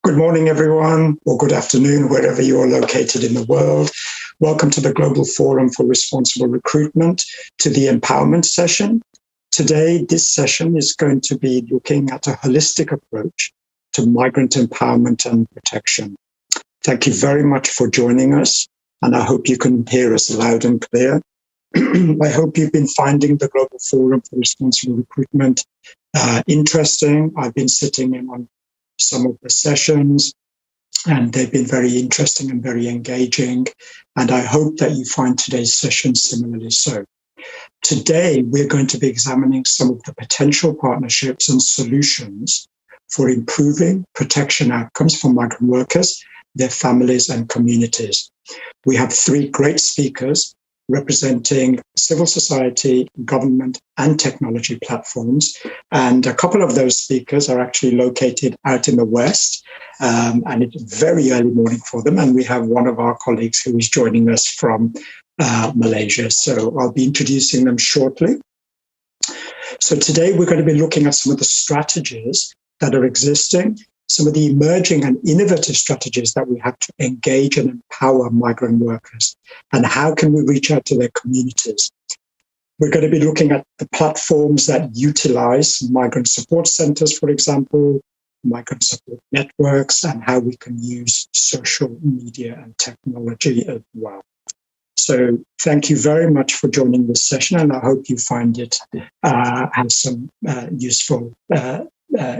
Good morning, everyone, or good afternoon, wherever you are located in the world. Welcome to the Global Forum for Responsible Recruitment, to the empowerment session. Today, this session is going to be looking at a holistic approach to migrant empowerment and protection. Thank you very much for joining us, and I hope you can hear us loud and clear. I hope you've been finding the Global Forum for Responsible Recruitment interesting. I've been sitting in on some of the sessions, and they've been very interesting and very engaging. And I hope that you find today's session similarly so. Today, we're going to be examining some of the potential partnerships and solutions for improving protection outcomes for migrant workers, their families, and communities. We have three great speakers representing civil society, government, and technology platforms. And a couple of those speakers are actually located out in the West, and it's very early morning for them. And we have one of our colleagues who is joining us from Malaysia. So I'll be introducing them shortly. So today we're going to be looking at some of the strategies that are existing, some of the emerging and innovative strategies that we have to engage and empower migrant workers, and how can we reach out to their communities. We're going to be looking at the platforms that utilize migrant support centers, for example, migrant support networks, and how we can use social media and technology as well. So thank you very much for joining this session, and I hope you find it has some useful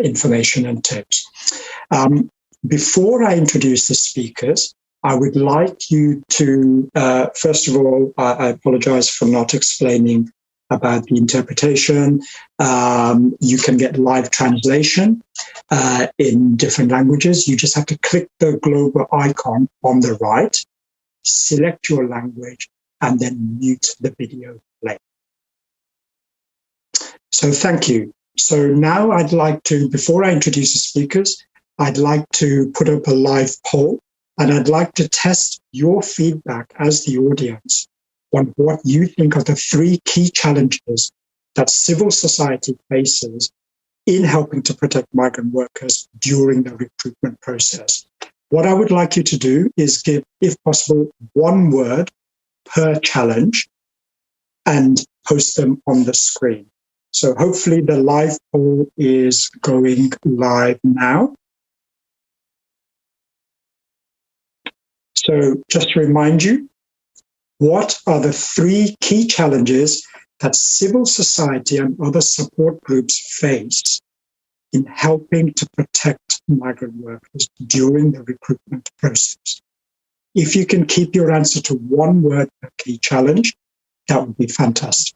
information and tips. Before I introduce the speakers, I would like you to, first of all, I apologize for not explaining about the interpretation. You can get live translation in different languages. You just have to click the global icon on the right, select your language, and then mute the video play. So thank you. So now I'd like to, before I introduce the speakers, I'd like to put up a live poll, and I'd like to test your feedback as the audience on what you think are the three key challenges that civil society faces in helping to protect migrant workers during the recruitment process. What I would like you to do is give, if possible, one word per challenge and post them on the screen. So hopefully the live poll is going live now. So just to remind you, what are the three key challenges that civil society and other support groups face in helping to protect migrant workers during the recruitment process? If you can keep your answer to one word per key challenge, that would be fantastic.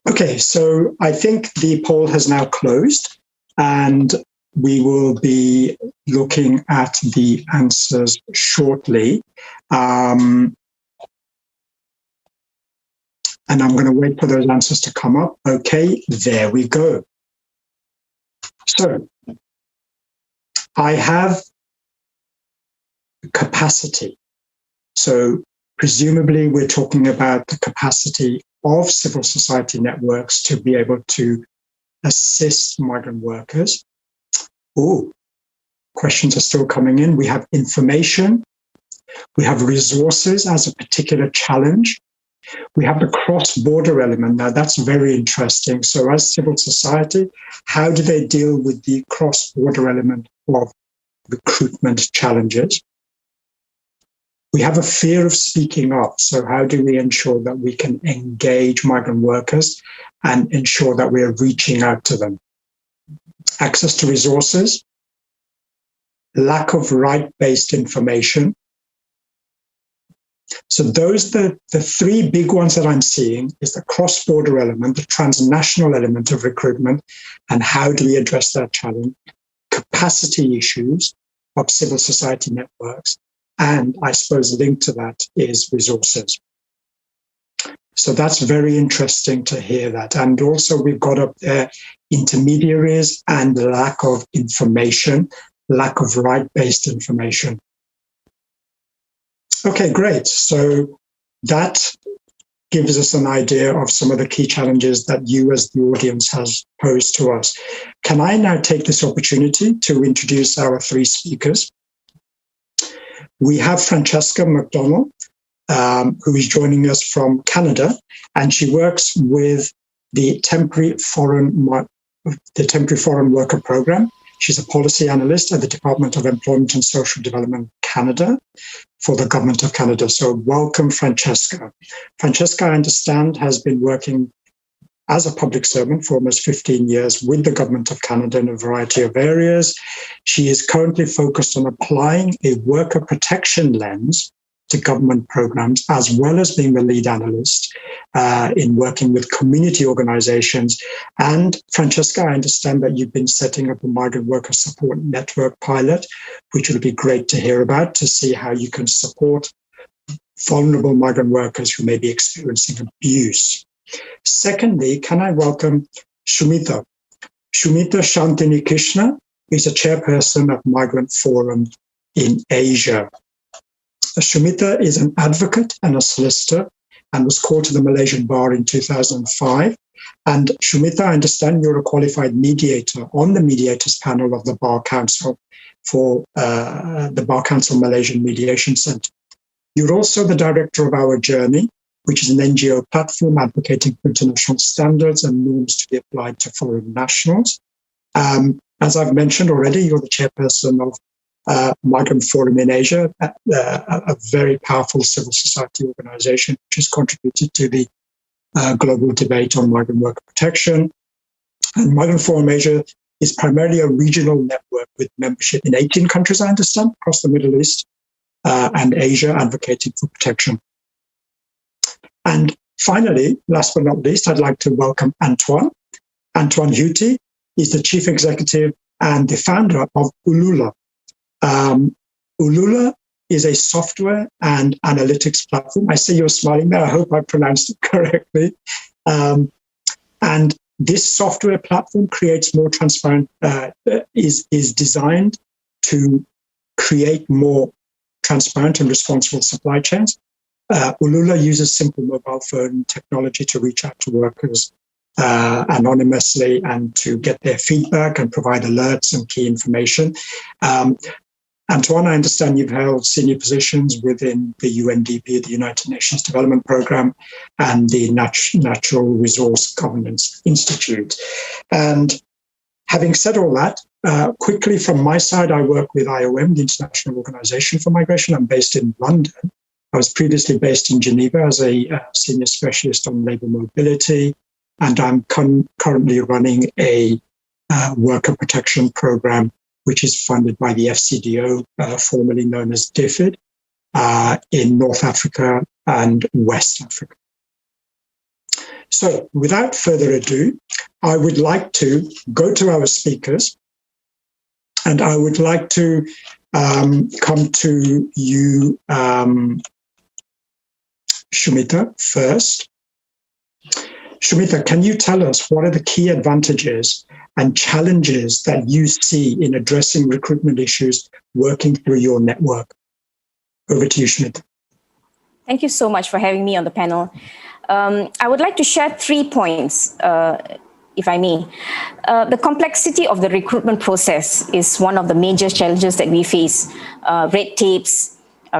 Okay, so I think the poll has now closed, and we will be looking at the answers shortly. And I'm going to wait for those answers to come up. Okay, there we go. So I have capacity. So presumably we're talking about the capacity of civil society networks to be able to assist migrant workers. Oh, questions are still coming in. We have information. We have resources as a particular challenge. We have the cross-border element. Now, that's very interesting. So as civil society, how do they deal with the cross-border element of recruitment challenges? We have a fear of speaking up. So how do we ensure that we can engage migrant workers and ensure that we are reaching out to them? Access to resources, lack of right-based information, So those the three big ones that I'm seeing is the cross-border element, the transnational element of recruitment, and how do we address that challenge, capacity issues of civil society networks, and I suppose linked to that is resources. So that's very interesting to hear that. And also we've got up there intermediaries and lack of information, lack of right-based information. Okay, great. So that gives us an idea of some of the key challenges that you as the audience has posed to us. Can I now take this opportunity to introduce our three speakers? We have Francesca McConnell, who is joining us from Canada, and she works with the Temporary Foreign Worker Program. She's a policy analyst at the Department of Employment and Social Development Canada for the Government of Canada. So welcome, Francesca. Francesca, I understand, has been working as a public servant for almost 15 years with the Government of Canada in a variety of areas. She is currently focused on applying a worker protection lens to government programs, as well as being the lead analyst in working with community organizations. And Francesca, I understand that you've been setting up a migrant worker support network pilot, which will be great to hear about, to see how you can support vulnerable migrant workers who may be experiencing abuse. Secondly, can I welcome Sumitha? Sumitha Shaanthinni Kishna is a chairperson of Migrant Forum in Asia. Sumitha is an advocate and a solicitor and was called to the Malaysian bar in 2005. And Sumitha, I understand you're a qualified mediator on the mediators panel of the Bar Council for the Bar Council Malaysian Mediation Centre. You're also the director of Our Journey, which is an NGO platform advocating for international standards and norms to be applied to foreign nationals. As I've mentioned already, you're the chairperson of Migrant Forum in Asia, a very powerful civil society organization which has contributed to the global debate on migrant worker protection. And Migrant Forum Asia is primarily a regional network with membership in 18 countries, I understand, across the Middle East and Asia, advocating for protection. And finally, last but not least, I'd like to welcome Antoine. Antoine Heuty is the chief executive and the founder of Ulula. Ulula is a software and analytics platform. I see you're smiling there. I hope I pronounced it correctly. And this software platform creates more transparent, is designed to create more transparent and responsible supply chains. Ulula uses simple mobile phone technology to reach out to workers anonymously and to get their feedback and provide alerts and key information. Antoine, I understand you've held senior positions within the UNDP, the United Nations Development Programme, and the Natural Resource Governance Institute. And having said all that, quickly from my side, I work with IOM, the International Organization for Migration. I'm based in London. I was previously based in Geneva as a senior specialist on labour mobility, and I'm currently running a worker protection programme which is funded by the FCDO, formerly known as DFID, in North Africa and West Africa. So without further ado, I would like to go to our speakers, and I would like to come to you, Sumitha, first. Sumitha, can you tell us what are the key advantages and challenges that you see in addressing recruitment issues working through your network? Over to you, Sumitha. Thank you so much for having me on the panel. I would like to share 3 points, if I may. The complexity of the recruitment process is one of the major challenges that we face. Red tapes,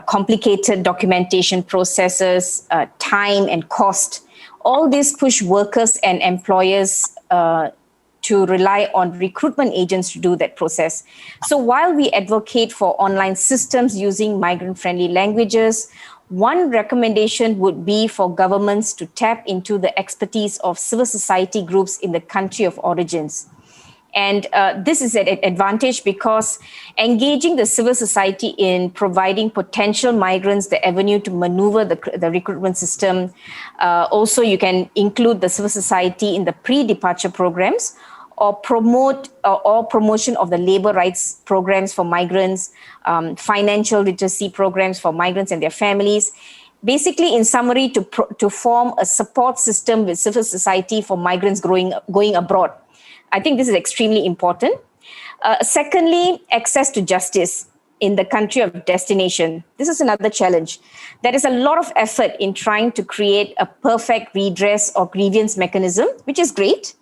complicated documentation processes, time and cost. All this push workers and employers to rely on recruitment agents to do that process. So while we advocate for online systems using migrant-friendly languages, one recommendation would be for governments to tap into the expertise of civil society groups in the country of origins. And this is an advantage because engaging the civil society in providing potential migrants the avenue to maneuver the recruitment system. Also, you can include the civil society in the pre-departure programs or promotion of the labor rights programs for migrants, financial literacy programs for migrants and their families. Basically, in summary, to form a support system with civil society for migrants going abroad. I think this is extremely important. Secondly, access to justice in the country of destination. This is another challenge. There is a lot of effort in trying to create a perfect redress or grievance mechanism, which is great.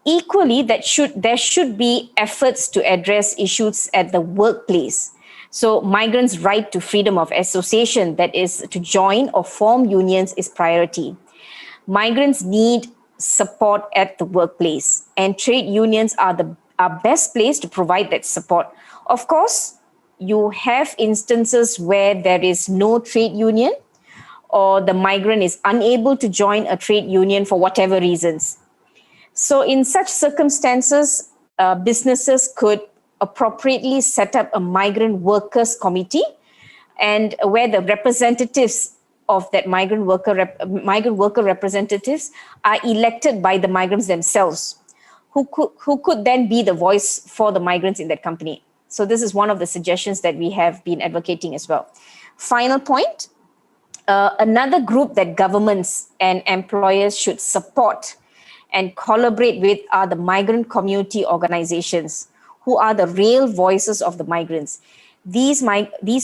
Equally, there should be efforts to address issues at the workplace. So migrants' right to freedom of association, that is to join or form unions, is priority. Migrants need support at the workplace, and trade unions are best placed to provide that support. Of course, you have instances where there is no trade union or the migrant is unable to join a trade union for whatever reasons. So in such circumstances, businesses could appropriately set up a migrant workers committee, and where the representatives of that migrant worker representatives are elected by the migrants themselves, who could then be the voice for the migrants in that company. So this is one of the suggestions that we have been advocating as well. Final point, another group that governments and employers should support and collaborate with are the migrant community organizations, who are the real voices of the migrants. These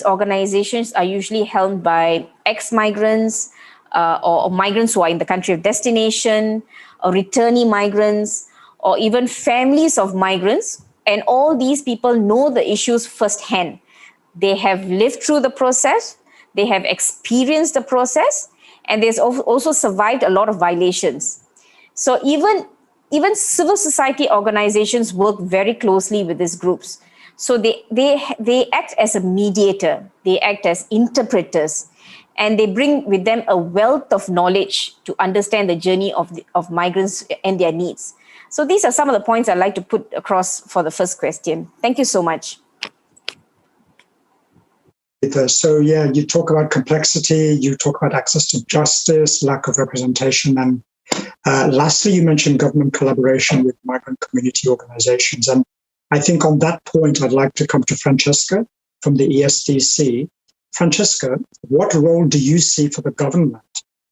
organizations are usually helmed by ex-migrants or migrants who are in the country of destination, or returnee migrants, or even families of migrants. And all these people know the issues firsthand. They have lived through the process, they have experienced the process, and they've also survived a lot of violations. So even civil society organizations work very closely with these groups. So they act as a mediator, they act as interpreters, and they bring with them a wealth of knowledge to understand the journey of migrants and their needs. So these are some of the points I'd like to put across for the first question. Thank you so much. So yeah, you talk about complexity, you talk about access to justice, lack of representation, and lastly, you mentioned government collaboration with migrant community organizations. And I think on that point, I'd like to come to Francesca from the ESDC. Francesca, what role do you see for the government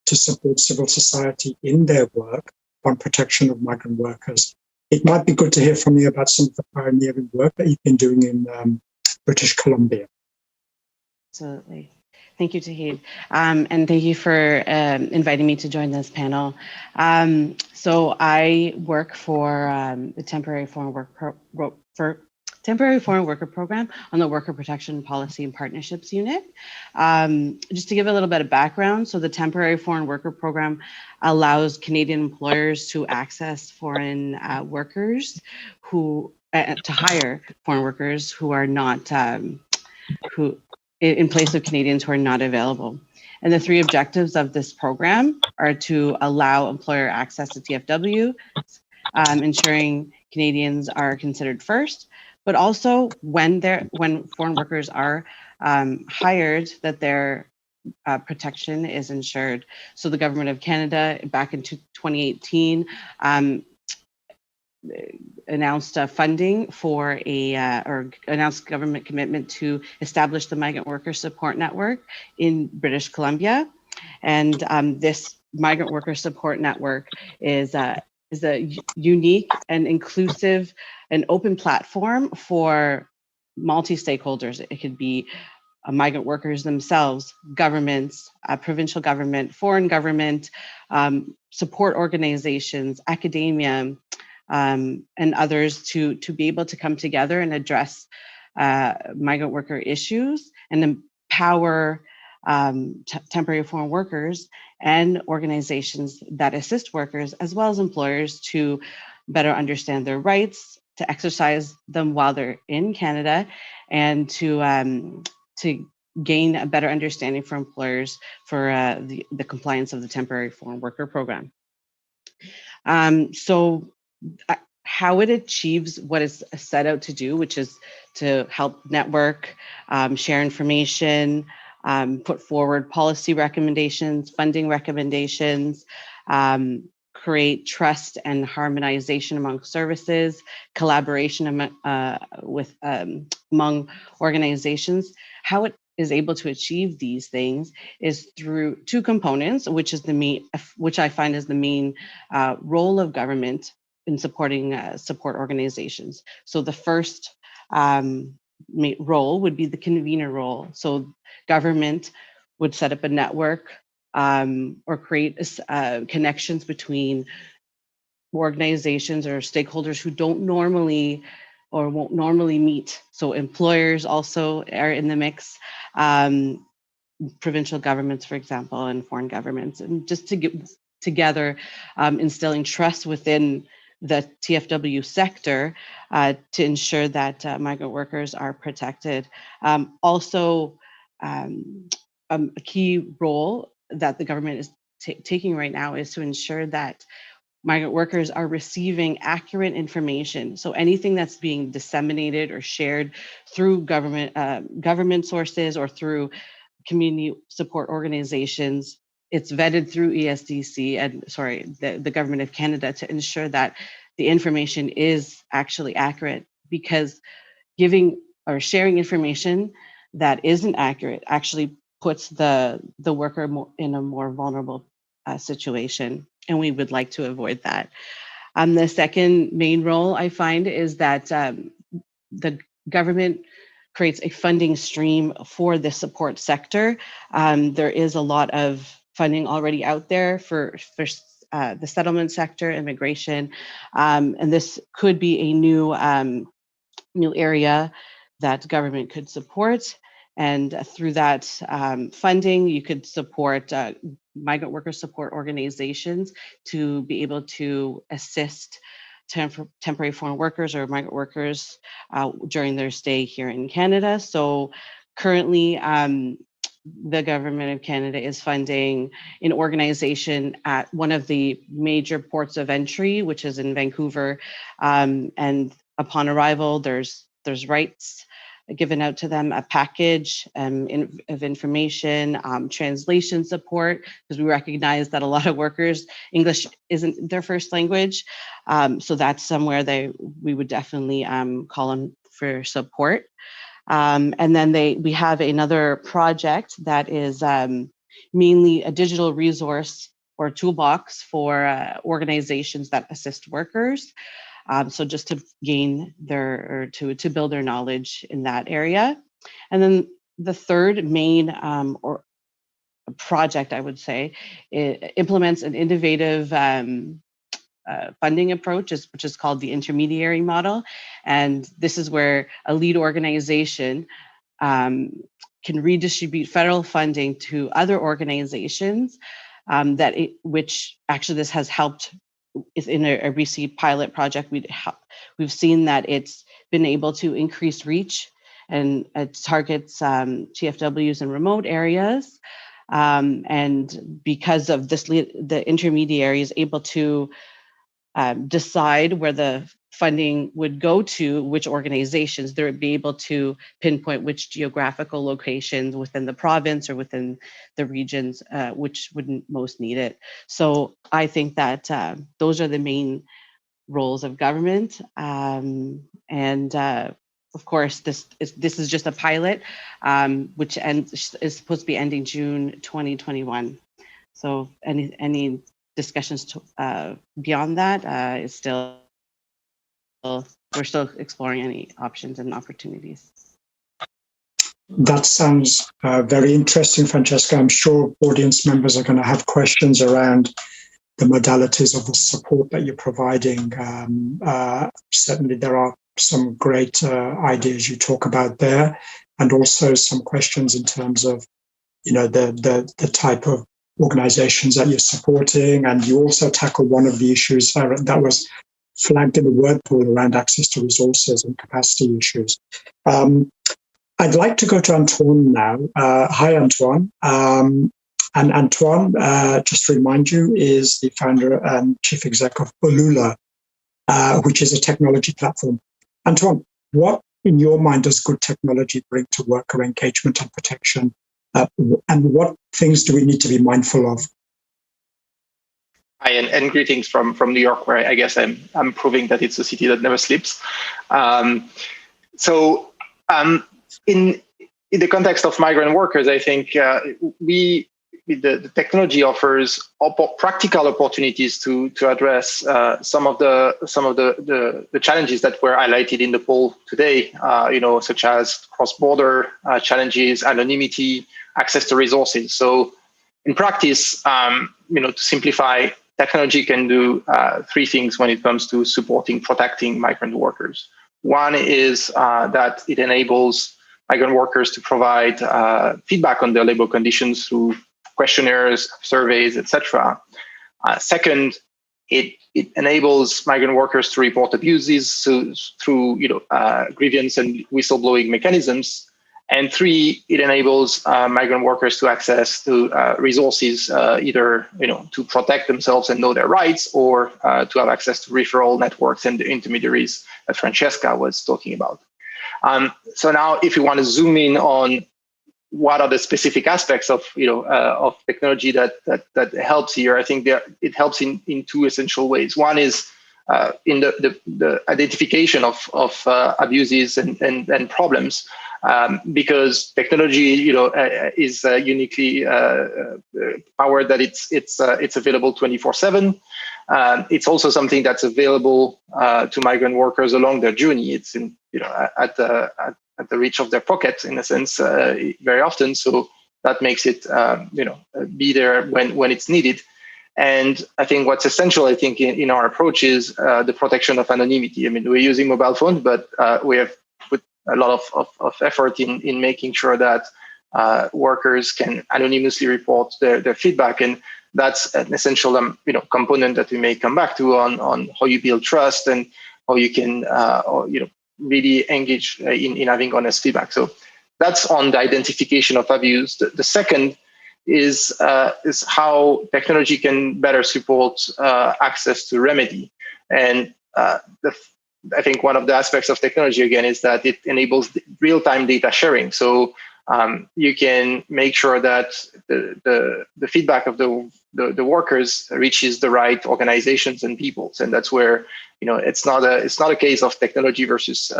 to support civil society in their work on protection of migrant workers? It might be good to hear from you about some of the pioneering work that you've been doing in British Columbia. Absolutely. Thank you, Tauhid. And thank you for inviting me to join this panel. So I work for the Temporary Foreign Worker Program on the Worker Protection Policy and Partnerships Unit. Just to give a little bit of background, so the Temporary Foreign Worker Program allows Canadian employers to access foreign workers to hire foreign workers who are not, in place of Canadians who are not available. And the three objectives of this program are to allow employer access to TFW, ensuring Canadians are considered first, but also when foreign workers are hired, that their protection is ensured. So the Government of Canada back in 2018 announced funding for or announced government commitment to establish the Migrant Worker Support Network in British Columbia. And this Migrant Worker Support Network is a unique and inclusive and open platform for multi-stakeholders. It could be migrant workers themselves, governments, provincial government, foreign government, support organizations, academia, and others to be able to come together and address migrant worker issues and empower temporary foreign workers and organizations that assist workers, as well as employers, to better understand their rights, to exercise them while they're in Canada, and to gain a better understanding for employers for the compliance of the Temporary Foreign Worker Program. So how it achieves what it's set out to do, which is to help network, share information, put forward policy recommendations, funding recommendations, create trust and harmonization among services, collaboration among organizations. How it is able to achieve these things is through two components, which I find is the main role of government in supporting support organizations. So the first role would be the convener role. So government would set up a network or create connections between organizations or stakeholders who don't normally or won't normally meet. So employers also are in the mix, provincial governments, for example, and foreign governments, and just to get together, instilling trust within the TFW sector to ensure that migrant workers are protected. Also, a key role that the government is taking right now is to ensure that migrant workers are receiving accurate information. So anything that's being disseminated or shared through government sources or through community support organizations, it's vetted through ESDC and the Government of Canada to ensure that the information is actually accurate, because giving or sharing information that isn't accurate actually puts the worker in a more vulnerable situation, and we would like to avoid that. The second main role I find is that the government creates a funding stream for the support sector. There is a lot of funding already out there for the settlement sector, immigration, and this could be a new area that government could support. And through that funding, you could support migrant worker support organizations to be able to assist temporary foreign workers or migrant workers during their stay here in Canada. So currently, the Government of Canada is funding an organization at one of the major ports of entry, which is in Vancouver. And upon arrival, there's rights given out to them, a package of information, translation support, because we recognize that a lot of workers, English isn't their first language. So that's somewhere we would definitely call on for support. And then we have another project that is mainly a digital resource or toolbox for organizations that assist workers. So just to gain to build their knowledge in that area. And then the third main or project, I would say, implements an innovative funding approach, which is called the intermediary model. And this is where a lead organization can redistribute federal funding to other organizations which actually this has helped. Is in a recent pilot project, we've seen that it's been able to increase reach, and it targets TFWs in remote areas. And because of this, the intermediary is able to decide where the funding would go to, which organizations. They would be able to pinpoint which geographical locations within the province or within the regions which would most need it. So I think that those are the main roles of government. And of course, this is just a pilot, which is supposed to be ending June 2021. So any discussions beyond that is still, we're still exploring any options and opportunities. That sounds very interesting, Francesca. I'm sure audience members are going to have questions around the modalities of the support that you're providing. Certainly there are some great ideas you talk about there, and also some questions in terms of, the type of organizations that you're supporting. And you also tackle one of the issues that was flagged in the word pool around access to resources and capacity issues. I'd like to go to Antoine now. Hi, Antoine. And Antoine, just to remind you, is the founder and chief exec of Ulula, which is a technology platform. Antoine, what in your mind does good technology bring to worker engagement and protection? And what things do we need to be mindful of? Hi, and greetings from New York, where I guess I'm proving that it's a city that never sleeps. In the context of migrant workers, I think the technology offers practical opportunities to address some of the challenges that were highlighted in the poll today. Such as cross-border challenges, anonymity, access to resources. So, in practice, to simplify, technology can do three things when it comes to supporting, protecting migrant workers. One is that it enables migrant workers to provide feedback on their labor conditions through questionnaires, surveys, etc. Second, it enables migrant workers to report abuses through grievance and whistleblowing mechanisms. And three, it enables migrant workers to access to resources, either to protect themselves and know their rights, or to have access to referral networks and the intermediaries that Francesca was talking about. So now, if you want to zoom in on what are the specific aspects of technology that helps here, I think it helps in two essential ways. One is in the identification of abuses and problems. Because technology, is uniquely powered that it's available 24/7. It's also something that's available to migrant workers along their journey. It's at the reach of their pocket, in a sense, very often. So that makes it be there when it's needed. And I think what's essential, in our approach is the protection of anonymity. I mean, we're using mobile phones, but we have put a lot of effort in making sure that workers can anonymously report their feedback, and that's an essential component that we may come back to on how you build trust and how you can really engage in having honest feedback. So that's on the identification of abuse. The second is how technology can better support access to remedy, and I think one of the aspects of technology, again, is that it enables real-time data sharing. So you can make sure that the feedback of the workers reaches the right organizations and peoples, and that's where it's not a case of technology versus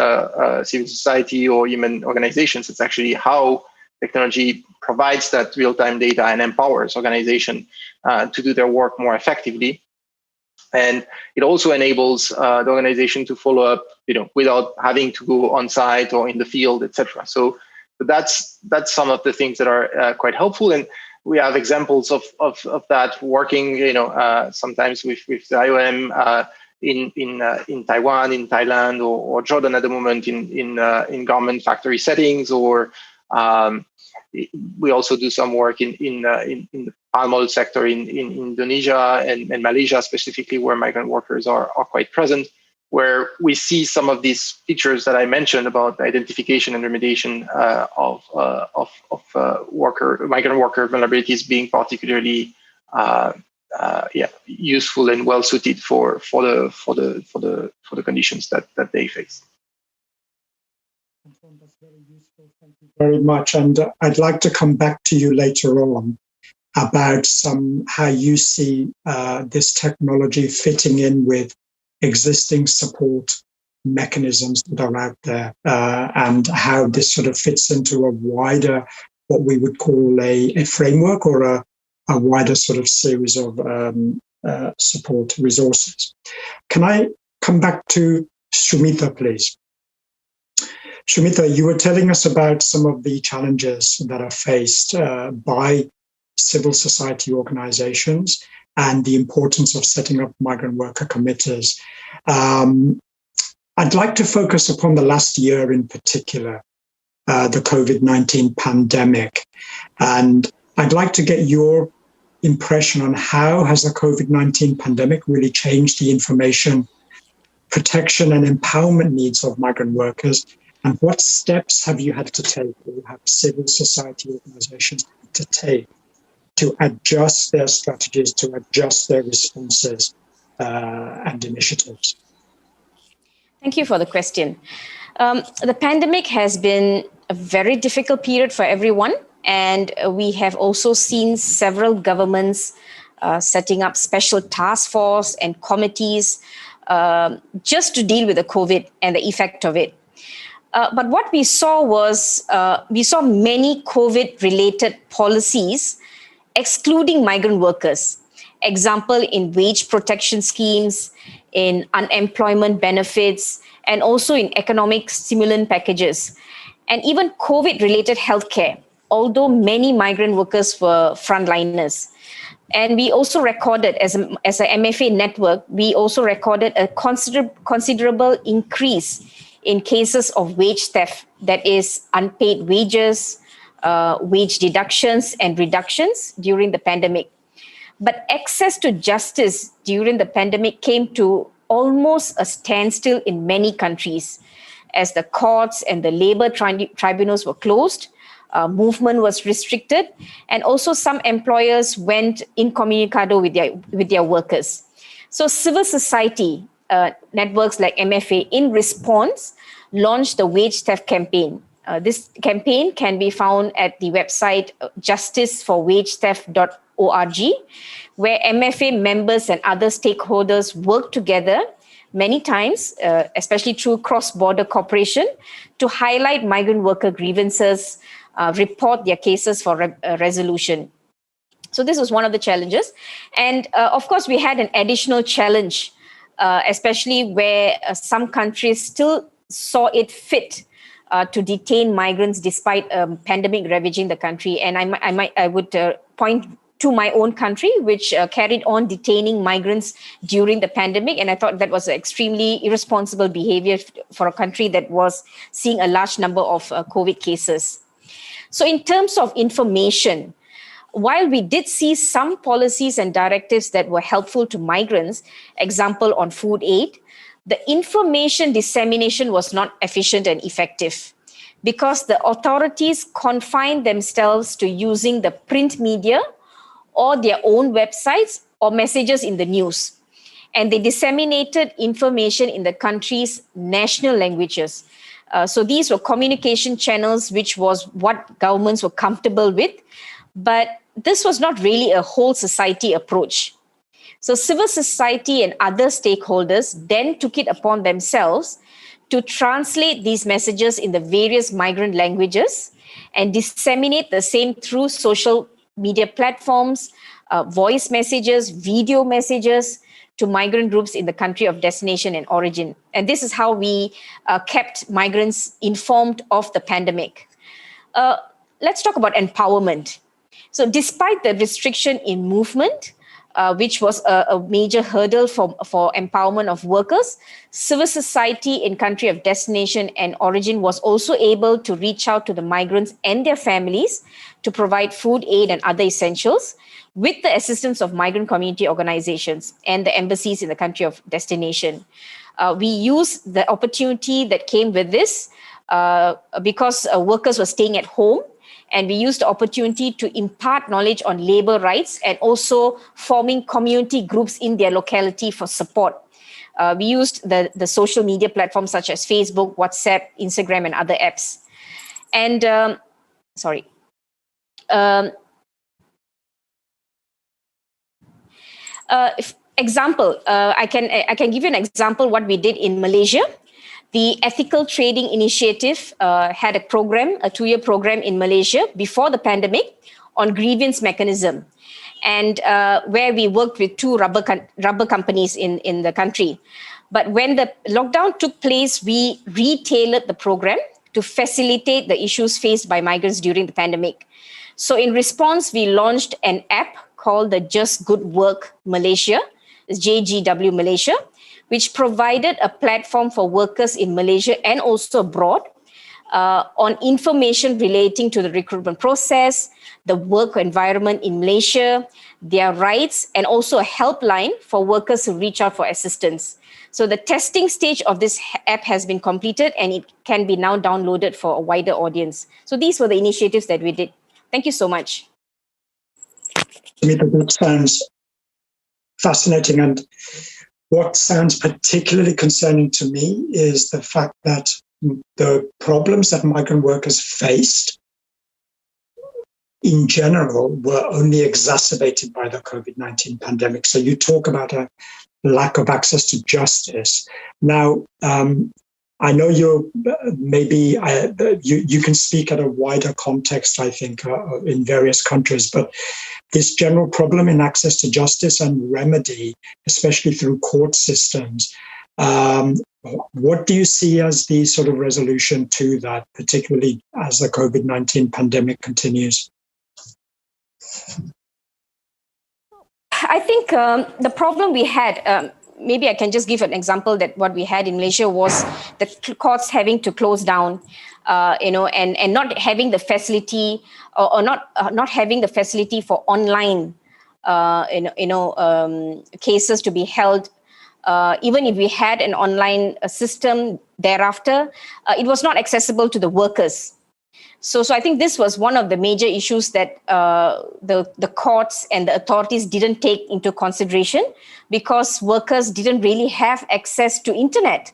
civil society or human organizations. It's actually how technology provides that real-time data and empowers organizations to do their work more effectively. And it also enables the organization to follow up, without having to go on site or in the field, etc. So that's some of the things that are quite helpful. And we have examples of that working, sometimes with the IOM in Taiwan, in Thailand, or Jordan at the moment in garment factory settings, or we also do some work in the palm oil sector in Indonesia and Malaysia specifically, where migrant workers are quite present, where we see some of these features that I mentioned about identification and remediation of migrant worker vulnerabilities being particularly useful and well suited for the conditions that they face. That's very useful. Thank you very much. And I'd like to come back to you later on about how you see this technology fitting in with existing support mechanisms that are out there, and how this sort of fits into a wider, what we would call a framework, or a wider sort of series of support resources. Can I come back to Sumitha, please? Sumitha, you were telling us about some of the challenges that are faced by civil society organizations and the importance of setting up migrant worker committees. I'd like to focus upon the last year in particular, the COVID-19 pandemic. And I'd like to get your impression on how has the COVID-19 pandemic really changed the information, protection and empowerment needs of migrant workers. And what steps have you had to take, or have civil society organizations had to take to adjust their strategies, to adjust their responses and initiatives? Thank you for the question. The pandemic has been a very difficult period for everyone, and we have also seen several governments setting up special task force and committees just to deal with the COVID and the effect of it. But what we saw was many COVID-related policies excluding migrant workers. Example, in wage protection schemes, in unemployment benefits, and also in economic stimulant packages, and even COVID-related healthcare, although many migrant workers were frontliners. And we also recorded, as a MFA network, we also recorded a considerable increase in cases of wage theft, that is unpaid wages, wage deductions and reductions during the pandemic. But access to justice during the pandemic came to almost a standstill in many countries, as the courts and the labor tribunals were closed, movement was restricted, and also some employers went incommunicado with their workers. So civil society networks like MFA, in response, launched the wage theft campaign. This campaign can be found at the website justiceforwagetheft.org, where MFA members and other stakeholders work together many times, especially through cross-border cooperation, to highlight migrant worker grievances, report their cases for resolution. So this was one of the challenges. And of course, we had an additional challenge, especially where some countries still saw it fit to detain migrants despite pandemic ravaging the country. And I would point to my own country, which carried on detaining migrants during the pandemic. And I thought that was extremely irresponsible behavior for a country that was seeing a large number of COVID cases. So in terms of information, while we did see some policies and directives that were helpful to migrants, example on food aid, the information dissemination was not efficient and effective because the authorities confined themselves to using the print media or their own websites or messages in the news. And they disseminated information in the country's national languages. So these were communication channels, which was what governments were comfortable with. But this was not really a whole society approach. So civil society and other stakeholders then took it upon themselves to translate these messages in the various migrant languages and disseminate the same through social media platforms, voice messages, video messages to migrant groups in the country of destination and origin. And this is how we kept migrants informed of the pandemic. Let's talk about empowerment. So despite the restriction in movement, which was a major hurdle for empowerment of workers, civil society in country of destination and origin was also able to reach out to the migrants and their families to provide food aid and other essentials with the assistance of migrant community organizations and the embassies in the country of destination. We used the opportunity that came with this because workers were staying at home. And we used the opportunity to impart knowledge on labor rights and also forming community groups in their locality for support. We used the social media platforms such as Facebook, WhatsApp, Instagram, and other apps. And I can give you an example what we did in Malaysia. The Ethical Trading Initiative had a program, a 2-year program in Malaysia before the pandemic on grievance mechanism, and where we worked with 2 rubber companies in the country. But when the lockdown took place, we retailored the program to facilitate the issues faced by migrants during the pandemic. So in response, we launched an app called the Just Good Work Malaysia, JGW Malaysia, which provided a platform for workers in Malaysia and also abroad on information relating to the recruitment process, the work environment in Malaysia, their rights, and also a helpline for workers who reach out for assistance. So the testing stage of this app has been completed and it can be now downloaded for a wider audience. So these were the initiatives that we did. Thank you so much. Sumitha, that sounds fascinating. And what sounds particularly concerning to me is the fact that the problems that migrant workers faced in general were only exacerbated by the COVID-19 pandemic. So you talk about a lack of access to justice. Now, I know you can speak at a wider context, I think, in various countries, but this general problem in access to justice and remedy, especially through court systems, what do you see as the sort of resolution to that, particularly as the COVID-19 pandemic continues? I think the problem we had, maybe I can just give an example that what we had in Malaysia was the courts having to close down, and not having the facility or not having the facility for online, cases to be held. Even if we had an online system thereafter, it was not accessible to the workers. So I think this was one of the major issues that the courts and the authorities didn't take into consideration, because workers didn't really have access to internet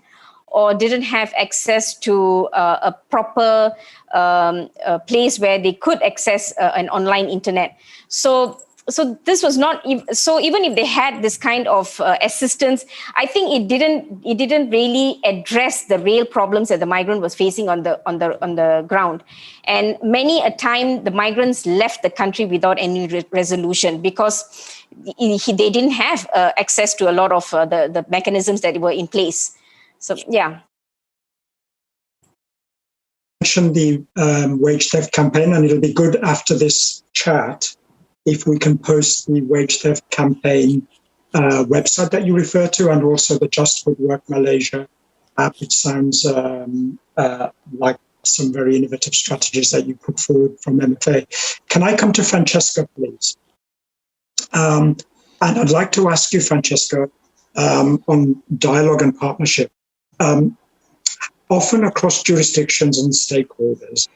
or didn't have access to a proper place where they could access an online internet. So this was not, so even if they had this kind of assistance, I think it didn't really address the real problems that the migrant was facing on the ground. And many a time the migrants left the country without any resolution, because they didn't have access to a lot of the mechanisms that were in place. So, yeah. Mentioned the wage theft campaign, and it'll be good after this chat if we can post the wage theft campaign website that you refer to, and also the Just Good Work Malaysia app, which sounds like some very innovative strategies that you put forward from MFA. Can I come to Francesca, please? And I'd like to ask you, Francesca, on dialogue and partnership. Often across jurisdictions and stakeholders,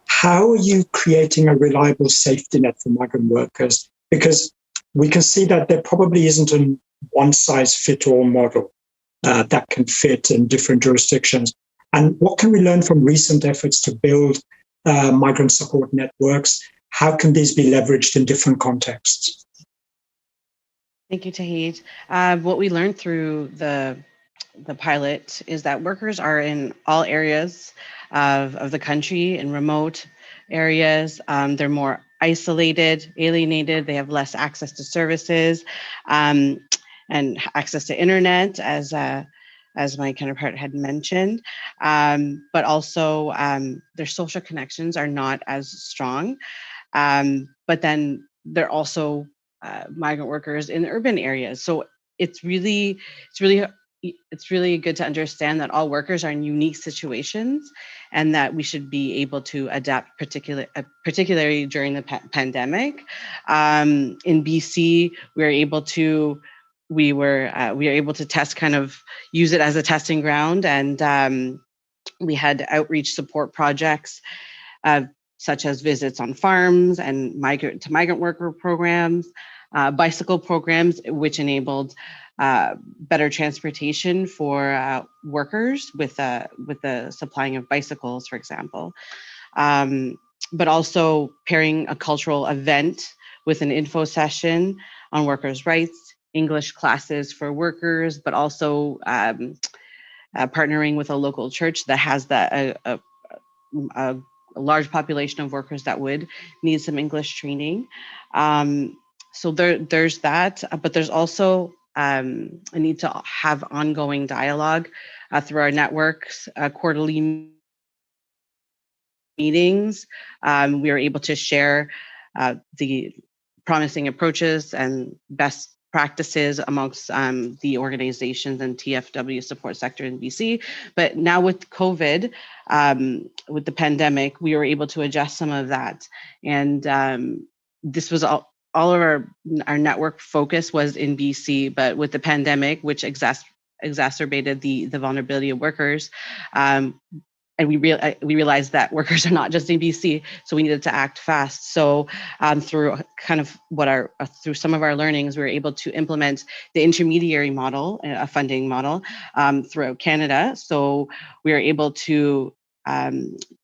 how are you creating a reliable safety net for migrant workers? Because we can see that there probably isn't a one-size-fits-all model that can fit in different jurisdictions. And what can we learn from recent efforts to build migrant support networks? How can these be leveraged in different contexts? Thank you, Tauhid. What we learned through the pilot is that workers are in all areas of the country, in remote areas. They're more isolated, alienated. They have less access to services and access to internet, as my counterpart had mentioned. But also their social connections are not as strong. But then they're also migrant workers in urban areas. So it's really good to understand that all workers are in unique situations, and that we should be able to adapt, particularly during the pandemic. In BC, we were able to test, kind of use it as a testing ground, and we had outreach support projects, such as visits on farms and migrant worker programs, bicycle programs, which enabled better transportation for workers with the supplying of bicycles, for example. But also pairing a cultural event with an info session on workers' rights, English classes for workers, but also partnering with a local church that has a large population of workers that would need some English training. So there's that, but there's also a need to have ongoing dialogue through our networks, quarterly meetings. We are able to share the promising approaches and best practices amongst the organizations and TFW support sector in BC. But now with COVID, with the pandemic, we were able to adjust some of that. And this was all of our network focus was in BC, but with the pandemic, which exacerbated the vulnerability of workers, and we realized that workers are not just in BC, so we needed to act fast. So through through some of our learnings, we were able to implement the intermediary model, a funding model, throughout Canada. So we were able to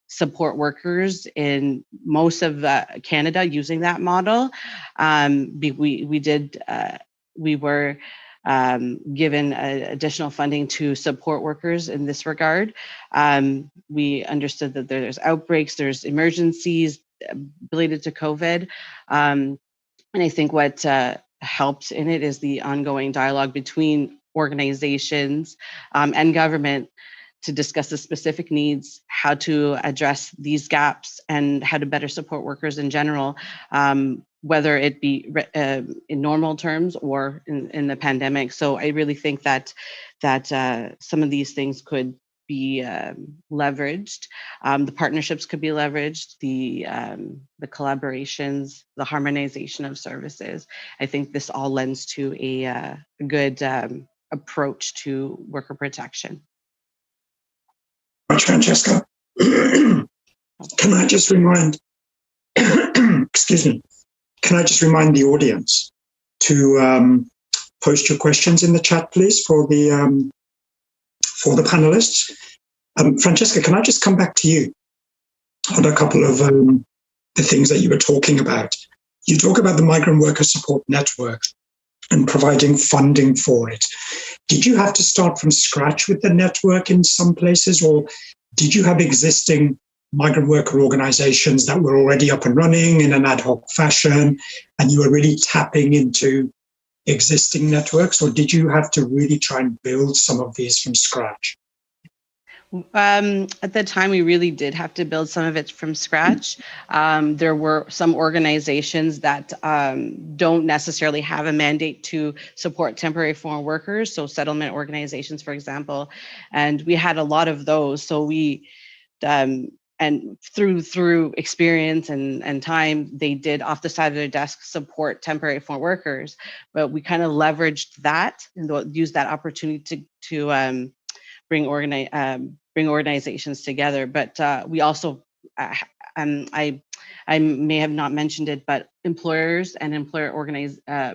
support workers in most of Canada using that model. We were given additional funding to support workers in this regard. We understood that there's outbreaks, there's emergencies related to COVID. And I think what helped in it is the ongoing dialogue between organizations and government to discuss the specific needs, how to address these gaps, and how to better support workers in general, whether it be in normal terms or in the pandemic. So I really think that some of these things could be leveraged. The partnerships could be leveraged, the collaborations, the harmonization of services. I think this all lends to a good approach to worker protection. Francesca, can I just remind, excuse me, can I just remind the audience to post your questions in the chat, please, for the panelists? Francesca, can I just come back to you on a couple of the things that you were talking about? You talk about the Migrant Worker Support Network and providing funding for it. Did you have to start from scratch with the network in some places, or did you have existing migrant worker organizations that were already up and running in an ad hoc fashion, and you were really tapping into existing networks, or did you have to really try and build some of these from scratch? At the time, we really did have to build some of it from scratch. There were some organizations that don't necessarily have a mandate to support temporary foreign workers, so settlement organizations, for example, and we had a lot of those. So we, and through experience and time, they did off the side of their desk support temporary foreign workers, but we kind of leveraged that and used that opportunity to bring organizations together. But we also, I may have not mentioned it, but employers and employer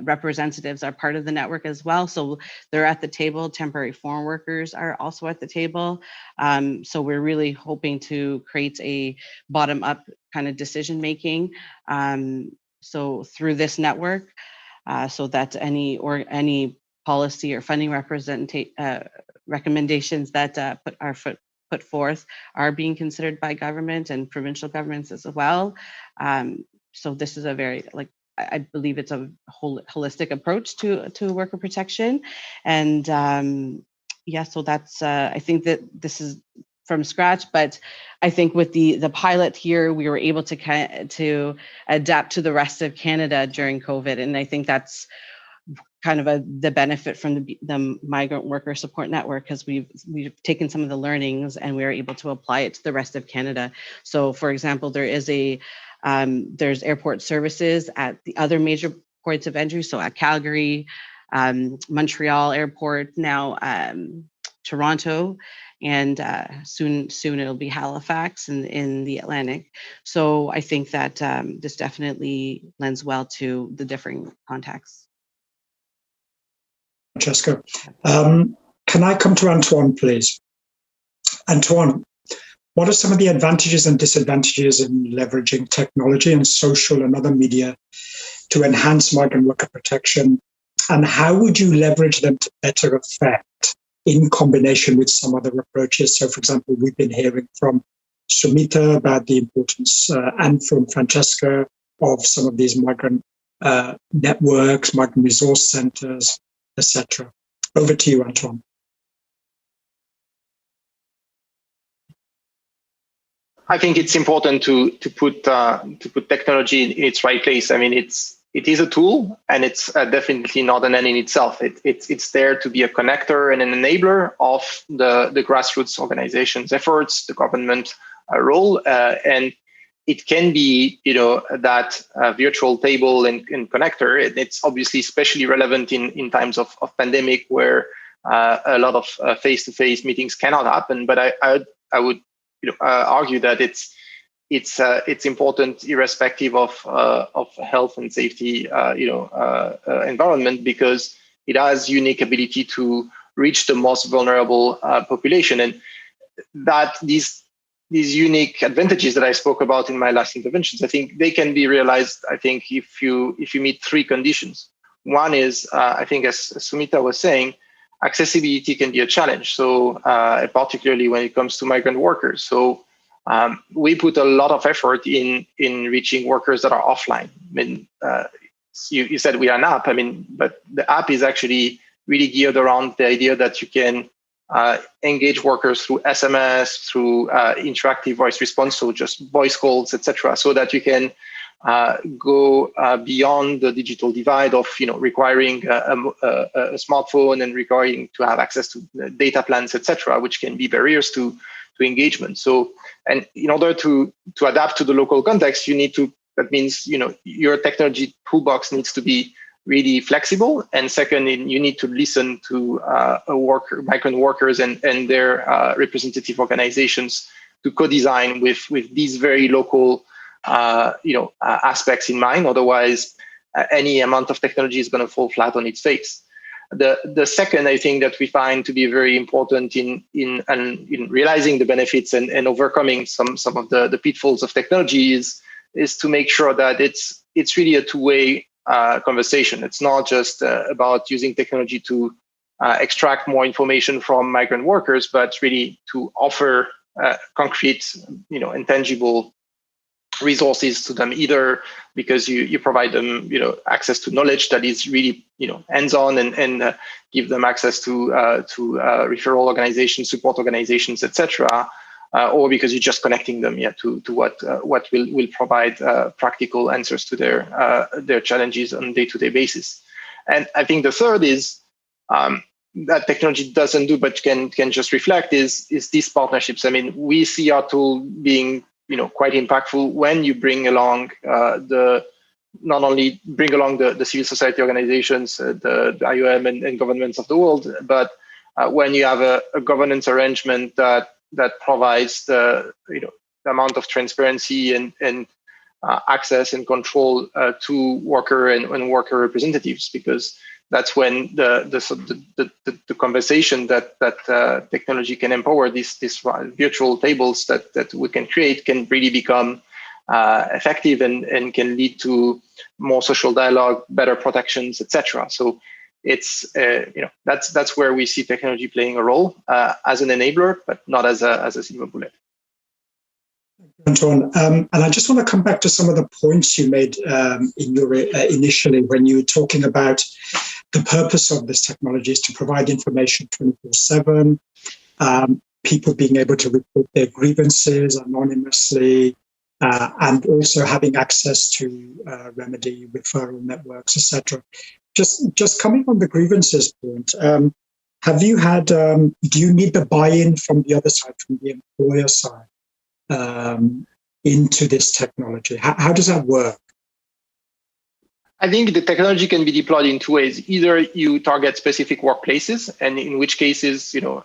representatives are part of the network as well. So they're at the table. Temporary foreign workers are also at the table. So we're really hoping to create a bottom-up kind of decision making. So through this network, so that any policy or funding recommendations that are put forth are being considered by government and provincial governments as well. So this is a very, I believe it's a holistic approach to worker protection. And yeah, so that's, I think that this is from scratch, but I think with the pilot here, we were able to adapt to the rest of Canada during COVID. And I think that's kind of the benefit from the Migrant Worker Support Network, because we've taken some of the learnings and we were able to apply it to the rest of Canada. So for example, there's airport services at the other major ports of entry. So at Calgary, Montreal Airport, now Toronto, and soon it'll be Halifax in the Atlantic. So I think that this definitely lends well to the differing contexts. Francesca. Can I come to Antoine, please? Antoine, what are some of the advantages and disadvantages in leveraging technology and social and other media to enhance migrant worker protection? And how would you leverage them to better effect in combination with some other approaches? So, for example, we've been hearing from Sumitha about the importance and from Francesca of some of these migrant networks, migrant resource centers, etc. Over to you, Antoine. I think it's important to put technology in its right place. I mean, it is a tool, and it's definitely not an end in itself. It's there to be a connector and an enabler of the grassroots organizations' efforts, the government role, and it can be, that virtual table and connector. It's obviously especially relevant in times of pandemic, where a lot of face-to-face meetings cannot happen. But I would argue that it's important irrespective of health and safety environment, because it has unique ability to reach the most vulnerable population, and that these unique advantages that I spoke about in my last interventions, I think they can be realized, I think, if you meet three conditions. One is, I think, as Sumitha was saying, accessibility can be a challenge. So particularly when it comes to migrant workers. So we put a lot of effort in reaching workers that are offline. I mean, you said we are an app, but the app is actually really geared around the idea that you can engage workers through SMS, through interactive voice response, so just voice calls, etc., so that you can go beyond the digital divide of requiring a smartphone and requiring to have access to data plans, etc., which can be barriers to engagement. So, and in order to adapt to the local context, you need to. That means your technology toolbox needs to be really flexible. And second, you need to listen to migrant workers and their representative organizations to co-design with these very local aspects in mind. Otherwise, any amount of technology is going to fall flat on its face. The second, I think, that we find to be very important in realizing the benefits and overcoming some of the pitfalls of technology is to make sure that it's really a two-way conversation. It's not just about using technology to extract more information from migrant workers, but really to offer concrete, and tangible resources to them, either because you provide them, access to knowledge that is really, hands-on and give them access to referral organizations, support organizations, etc., or because you're just connecting them to what will provide practical answers to their challenges on a day-to-day basis. And I think the third is that technology doesn't do but can just reflect is these partnerships. I mean, we see our tool being quite impactful when you bring along not only bring along the civil society organizations, the IOM and governments of the world, but when you have a governance arrangement that provides the amount of transparency and access and control to worker and worker representatives, because that's when the conversation that technology can empower, these virtual tables that we can create can really become effective and can lead to more social dialogue, better protections, etc. So it's that's where we see technology playing a role as an enabler, but not as a silver bullet. Antoine, and I just want to come back to some of the points you made in your initially when you were talking about the purpose of this technology is to provide information 24/7, people being able to report their grievances anonymously, and also having access to remedy, referral networks, etc. Just coming on the grievances point, have you had? Do you need the buy-in from the other side, from the employer side, into this technology? How does that work? I think the technology can be deployed in two ways. Either you target specific workplaces, and in which cases, you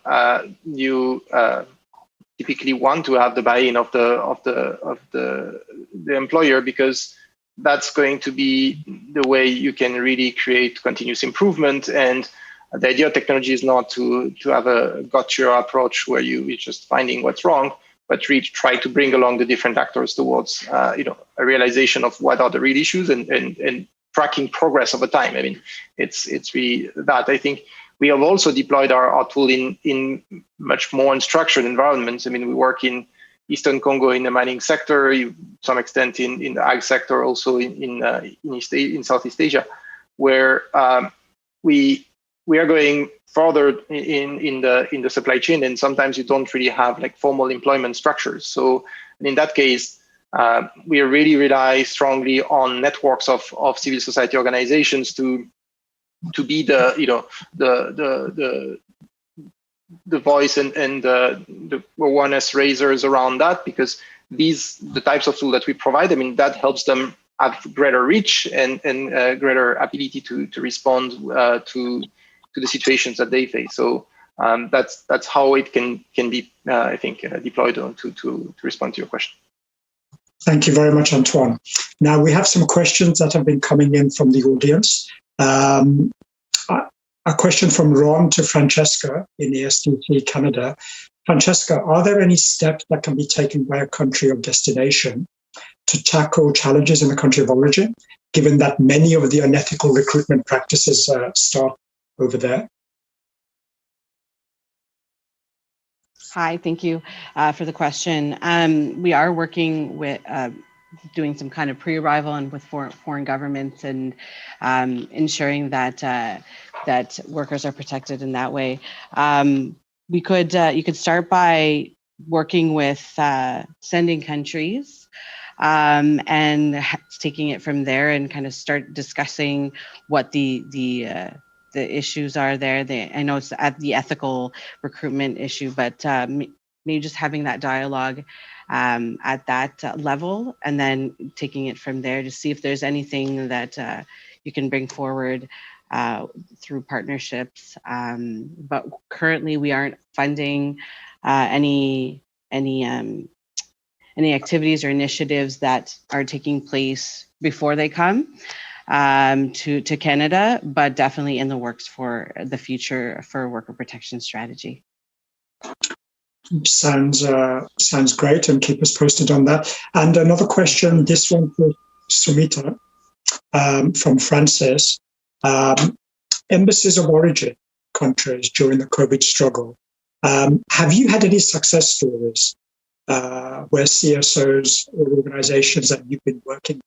typically want to have the buy-in of the employer, because that's going to be the way you can really create continuous improvement. And the idea of technology is not to have a gotcha approach where you're just finding what's wrong, but really try to bring along the different actors towards a realization of what are the real issues and tracking progress over time. I mean, it's really that. I think we have also deployed our tool in much more unstructured environments. I mean, we work in Eastern Congo in the mining sector, to some extent in the ag sector, also in Southeast Asia, where we are going further in the supply chain, and sometimes you don't really have like formal employment structures. So in that case, we really rely strongly on networks of civil society organizations to be the voice and the awareness raisers around that, because the types of tools that we provide, I mean, that helps them have greater reach and greater ability to respond to the situations that they face. So that's how it can be, I think, deployed to respond to your question. Thank you very much, Antoine. Now we have some questions that have been coming in from the audience. A question from Ron to Francesca in the SDT Canada. Francesca, are there any steps that can be taken by a country of destination to tackle challenges in the country of origin, given that many of the unethical recruitment practices start over there? Hi, thank you for the question. We are working with doing some kind of pre-arrival and with foreign governments and ensuring that that workers are protected in that way. You could start by working with sending countries and taking it from there and kind of start discussing what the issues are there. I know it's at the ethical recruitment issue, but maybe just having that dialogue at that level and then taking it from there to see if there's anything that you can bring forward through partnerships. But currently we aren't funding any activities or initiatives that are taking place before they come to Canada, but definitely in the works for the future for worker protection strategy. Sounds great, and keep us posted on that. And another question, this one for Sumitha from Francis. Embassies of origin countries during the COVID struggle. Have you had any success stories where CSOs or organizations that you've been working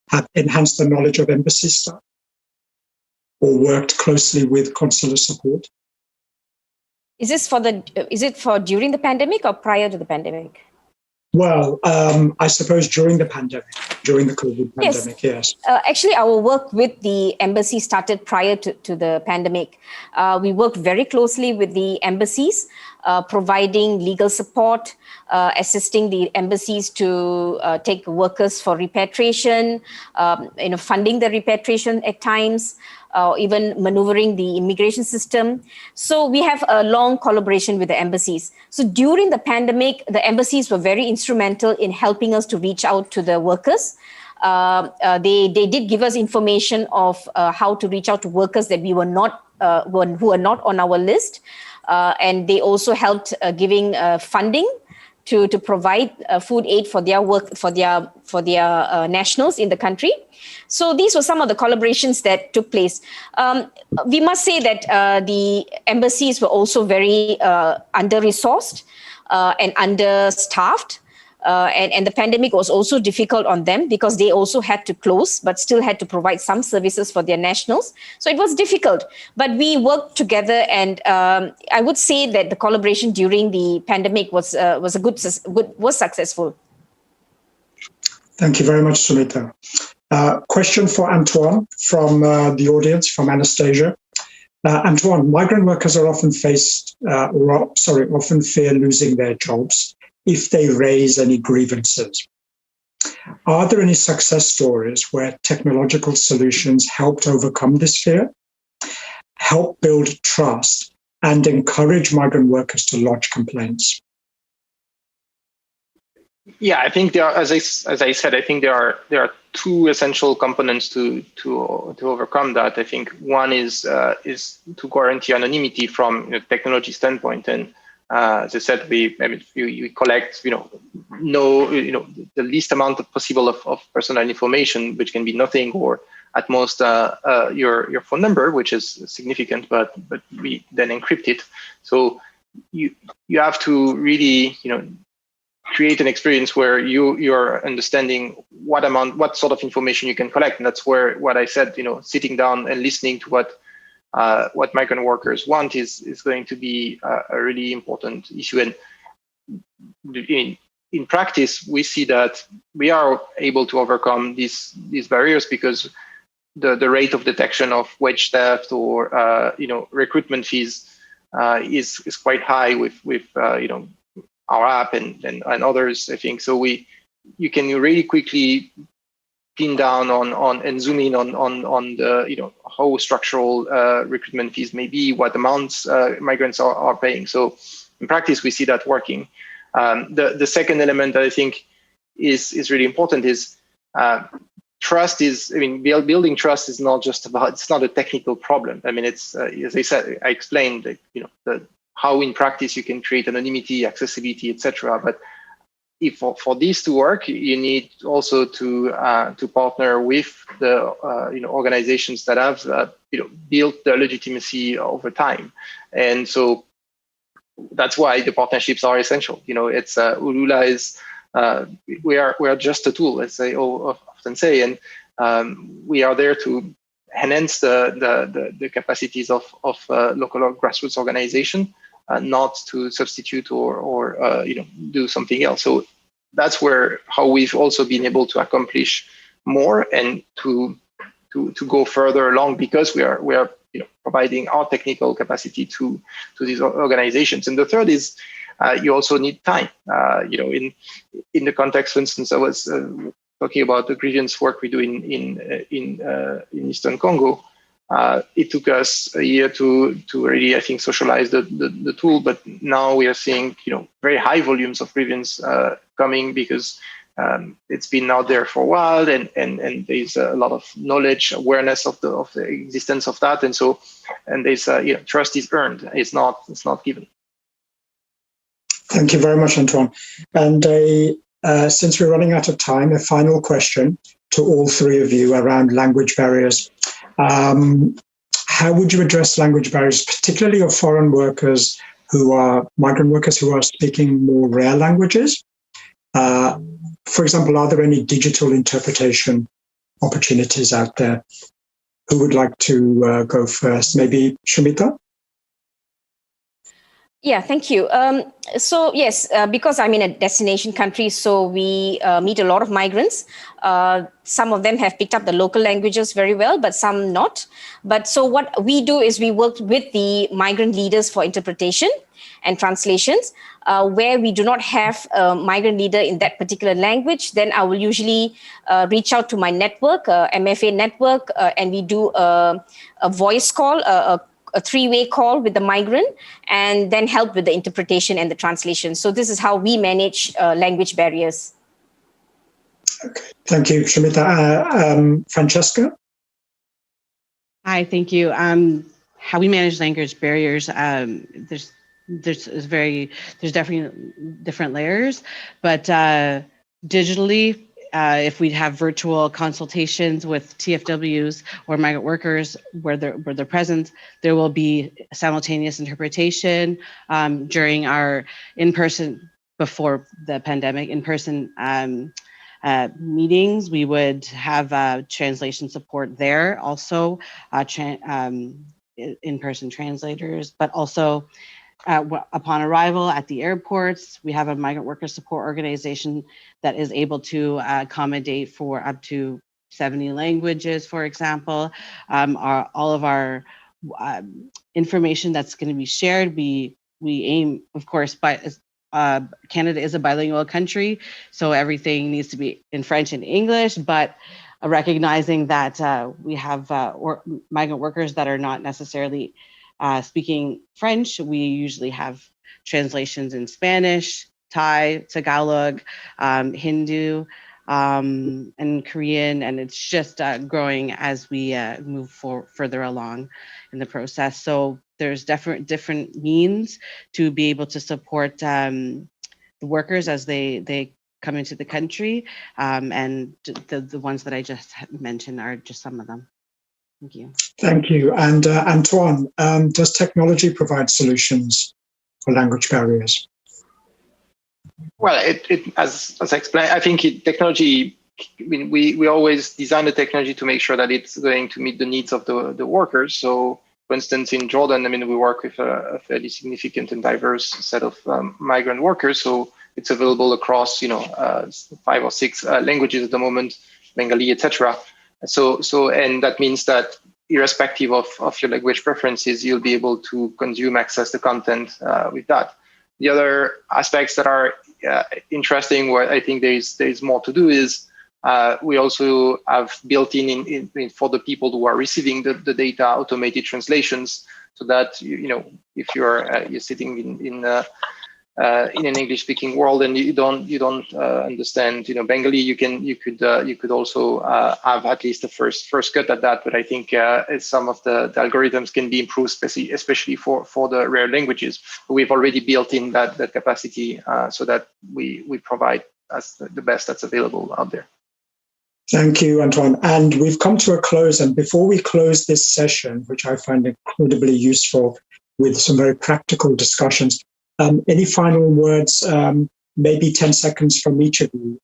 have enhanced the knowledge of embassy staff or worked closely with consular support? Is it for during the pandemic or prior to the pandemic? Well, I suppose during the pandemic, during the COVID pandemic, yes. Actually, our work with the embassy started prior to the pandemic. We worked very closely with the embassies, providing legal support, assisting the embassies to take workers for repatriation, funding the repatriation at times, even maneuvering the immigration system. So we have a long collaboration with the embassies. So during the pandemic, the embassies were very instrumental in helping us to reach out to the workers. They did give us information of how to reach out to workers that we were not who were not on our list, and they also helped giving funding to provide food aid for their work for their nationals in the country. So these were some of the collaborations that took place. We must say that the embassies were also very under-resourced and understaffed. And the pandemic was also difficult on them because they also had to close, but still had to provide some services for their nationals. So it was difficult, but we worked together, and I would say that the collaboration during the pandemic was successful. Thank you very much, Sumitha. Question for Antoine from the audience, from Anastasia. Antoine, migrant workers are often often fear losing their jobs if they raise any grievances. Are there any success stories where technological solutions helped overcome this fear, help build trust, and encourage migrant workers to lodge complaints? Yeah, I think there are, as I said, I think there are two essential components to overcome that. I think one is to guarantee anonymity from technology standpoint, and as I said, we collect the least amount possible of personal information, which can be nothing or at most your phone number, which is significant, but we then encrypt it. So you have to really create an experience where you're understanding what sort of information you can collect, and that's where what I said, sitting down and listening to what migrant workers want is going to be a really important issue. And in practice, we see that we are able to overcome these barriers because the rate of detection of wage theft or recruitment fees is quite high with our app and others, I think. So you can really quickly pin down on and zoom in on the how structural recruitment fees may be, what amounts migrants are paying. So in practice, we see that working. The second element that I think is really important is trust is, building trust is not just about, it's not a technical problem. I mean, it's, as I said, I explained, how in practice you can create anonymity, accessibility, etc. But if for this to work, you need also to partner with the organizations that have built their legitimacy over time, and so that's why the partnerships are essential. It's Ulula is we are just a tool, as I often say, and we are there to enhance the capacities of local or grassroots organization, not to substitute or do something else. So that's how we've also been able to accomplish more and to go further along, because we are providing our technical capacity to these organizations. And the third is you also need time. In the context, for instance, I was talking about the grievance work we do in Eastern Congo. It took us a year to really, I think, socialize the tool, but now we are seeing very high volumes of grievance coming, because it's been out there for a while, and there's a lot of knowledge, awareness of the existence of that, and there's trust is earned. It's not given. Thank you very much, Antoine. And since we're running out of time, a final question to all three of you around language barriers. How would you address language barriers, particularly of foreign workers migrant workers who are speaking more rare languages? For example, are there any digital interpretation opportunities out there? Who would like to go first? Maybe Sumitha? Yeah, thank you. So yes, because I'm in a destination country, so we meet a lot of migrants. Some of them have picked up the local languages very well, but some not. But so what we do is we work with the migrant leaders for interpretation and translations. Where we do not have a migrant leader in that particular language, then I will usually reach out to my network, MFA network, and we do a voice call, a three-way call with the migrant, and then help with the interpretation and the translation. So this is how we manage language barriers. Okay, thank you, Sumitha. Francesca? Hi, thank you. How we manage language barriers, there's definitely different layers, but digitally, if we have virtual consultations with TFWs or migrant workers where they're present, there will be simultaneous interpretation. During our in-person, before the pandemic, in-person meetings, we would have translation support there, also in-person translators, but also upon arrival at the airports, we have a migrant worker support organization that is able to accommodate for up to 70 languages, for example. All of our information that's going to be shared, we aim, of course, Canada is a bilingual country, so everything needs to be in French and English, but recognizing that we have migrant workers that are not necessarily speaking French, we usually have translations in Spanish, Thai, Tagalog, Hindu, and Korean, and it's just growing as we move further along in the process. So there's different means to be able to support the workers as they come into the country, and the ones that I just mentioned are just some of them. Thank you. Thank you. And Antoine, does technology provide solutions for language barriers? Well, as I explained, I think technology, we always design the technology to make sure that it's going to meet the needs of the workers. So, for instance, in Jordan, we work with a fairly significant and diverse set of migrant workers. So it's available across, 5 or 6 languages at the moment, Bengali, etc. So, and that means that irrespective of your language preferences, you'll be able to access the content with that. The other aspects that are interesting, where I think there's more to do, is We also have built in for the people who are receiving the data automated translations, so that if you're sitting in an English-speaking world and you don't understand Bengali, you could also have at least the first cut at that. But I think some of the algorithms can be improved, especially for the rare languages. We've already built in that capacity so that we provide as the best that's available out there. Thank you, Antoine. And we've come to a close. And before we close this session, which I find incredibly useful with some very practical discussions, any final words, maybe 10 seconds from each of you.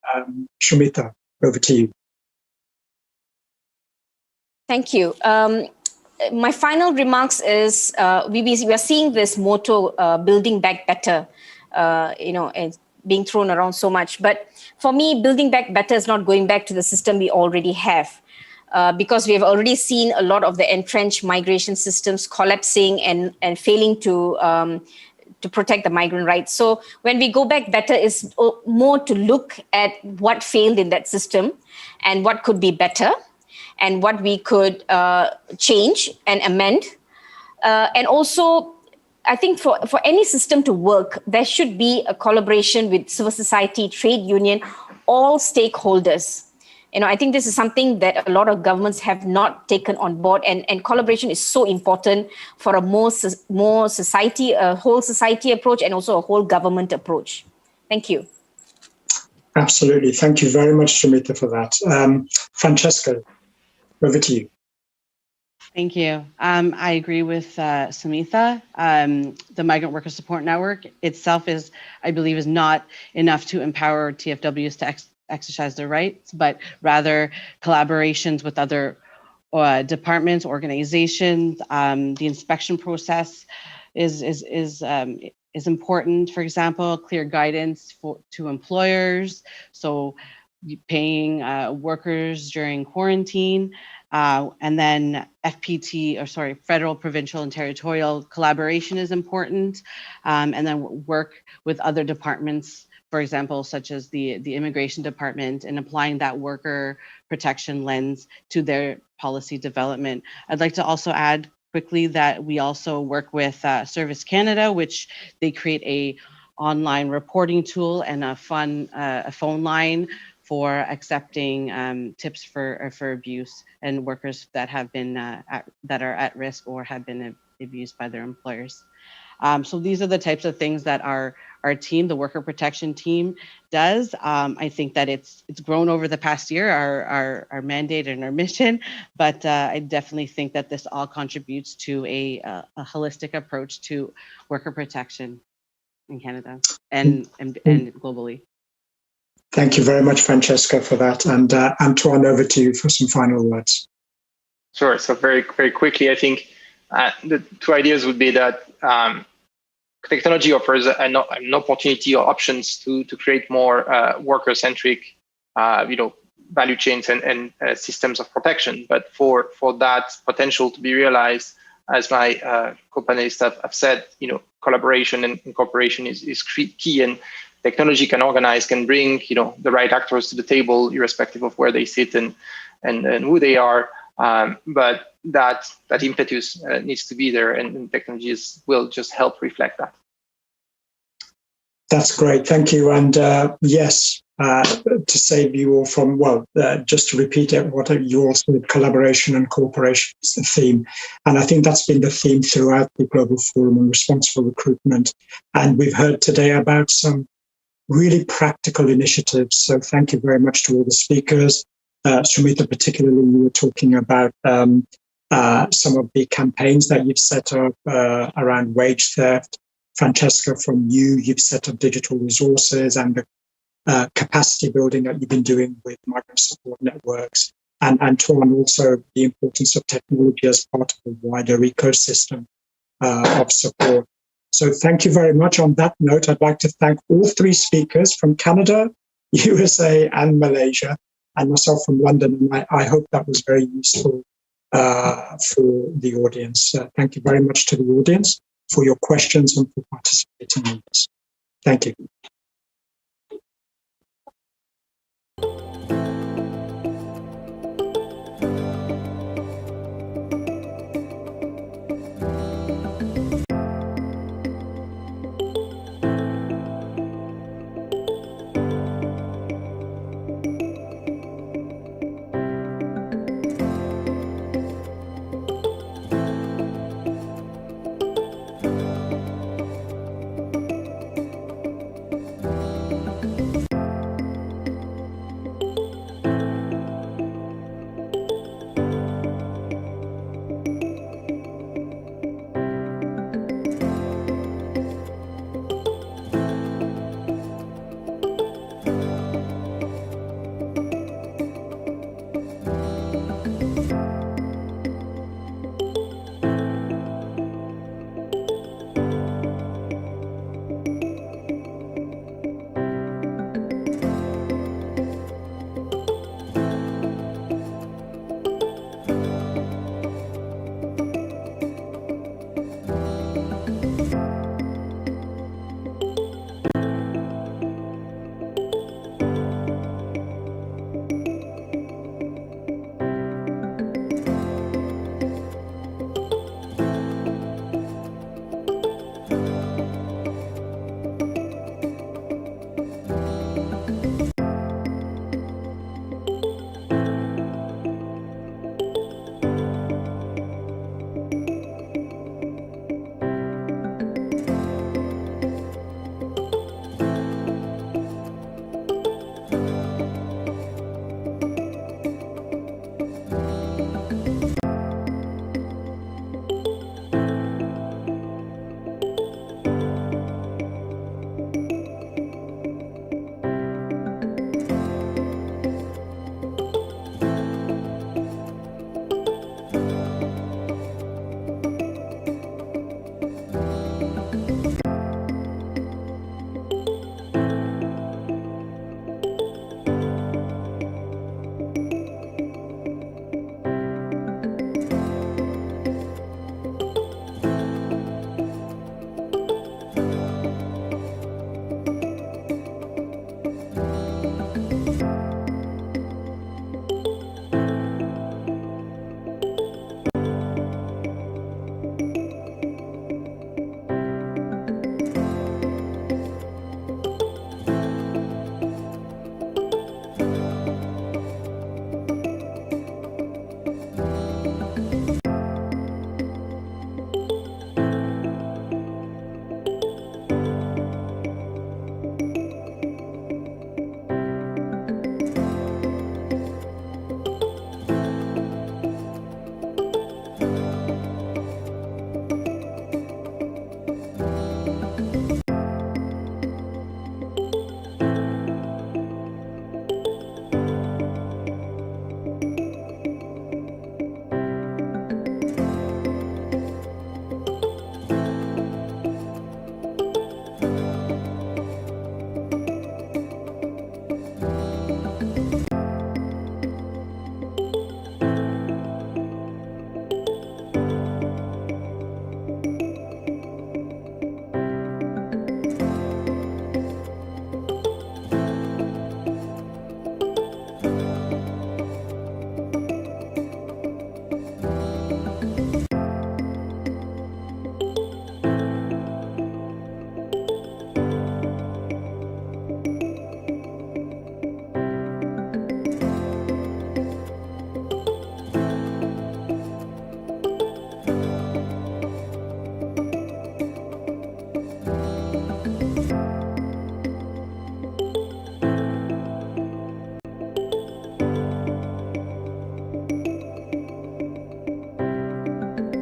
Sumitha, over to you. Thank you. My final remarks is we are seeing this motto, building back better, and being thrown around so much. But for me, building back better is not going back to the system we already have, because we have already seen a lot of the entrenched migration systems collapsing and failing to protect the migrant rights. So when we go back better is more to look at what failed in that system and what could be better and what we could change and amend. And also, I think for any system to work, there should be a collaboration with civil society, trade union, all stakeholders. I think this is something that a lot of governments have not taken on board, and collaboration is so important for a more society, a whole society approach, and also a whole government approach. Thank you. Absolutely. Thank you very much, Sumitha, for that. Francesca, over to you. Thank you. I agree with Sumitha. The Migrant Worker Support Network itself I believe, is not enough to empower TFWs to exercise their rights, but rather collaborations with other departments, organizations. The inspection process is important. For example, clear guidance to employers, so paying workers during quarantine. And then federal, provincial, and territorial collaboration is important. And then work with other departments, for example, such as the immigration department, and applying that worker protection lens to their policy development. I'd like to also add quickly that we also work with Service Canada, which they create a online reporting tool and a phone line for accepting tips for abuse and workers that have been that are at risk or have been abused by their employers. So these are the types of things that our team, the worker protection team, does. I think that it's grown over the past year, our mandate and our mission, but I definitely think that this all contributes to a holistic approach to worker protection in Canada and globally. Thank you very much, Francesca, for that. And Antoine, over to you for some final words. Sure. So very, very quickly, I think the two ideas would be that technology offers an opportunity or options to create more worker-centric, value chains and systems of protection. But for that potential to be realized, as my co-panelists have said, collaboration and cooperation is key, and technology can bring the right actors to the table, irrespective of where they sit and who they are. But that impetus needs to be there, and technologies will just help reflect that. That's great. Thank you. And yes, to save you all from, just to repeat it, what you all said, collaboration and cooperation is the theme. And I think that's been the theme throughout the Global Forum on Responsible Recruitment. And we've heard today about some really practical initiatives. So thank you very much to all the speakers. Sumitha, particularly, you were talking about some of the campaigns that you've set up around wage theft. Francesca, from you've set up digital resources and the capacity building that you've been doing with migrant support networks. And Antoine, also the importance of technology as part of the wider ecosystem of support. So thank you very much. On that note, I'd like to thank all three speakers from Canada, USA, and Malaysia, and myself from London. And I hope that was very useful for the audience. Thank you very much to the audience for your questions and for participating in this. Thank you.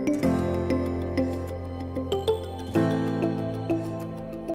you.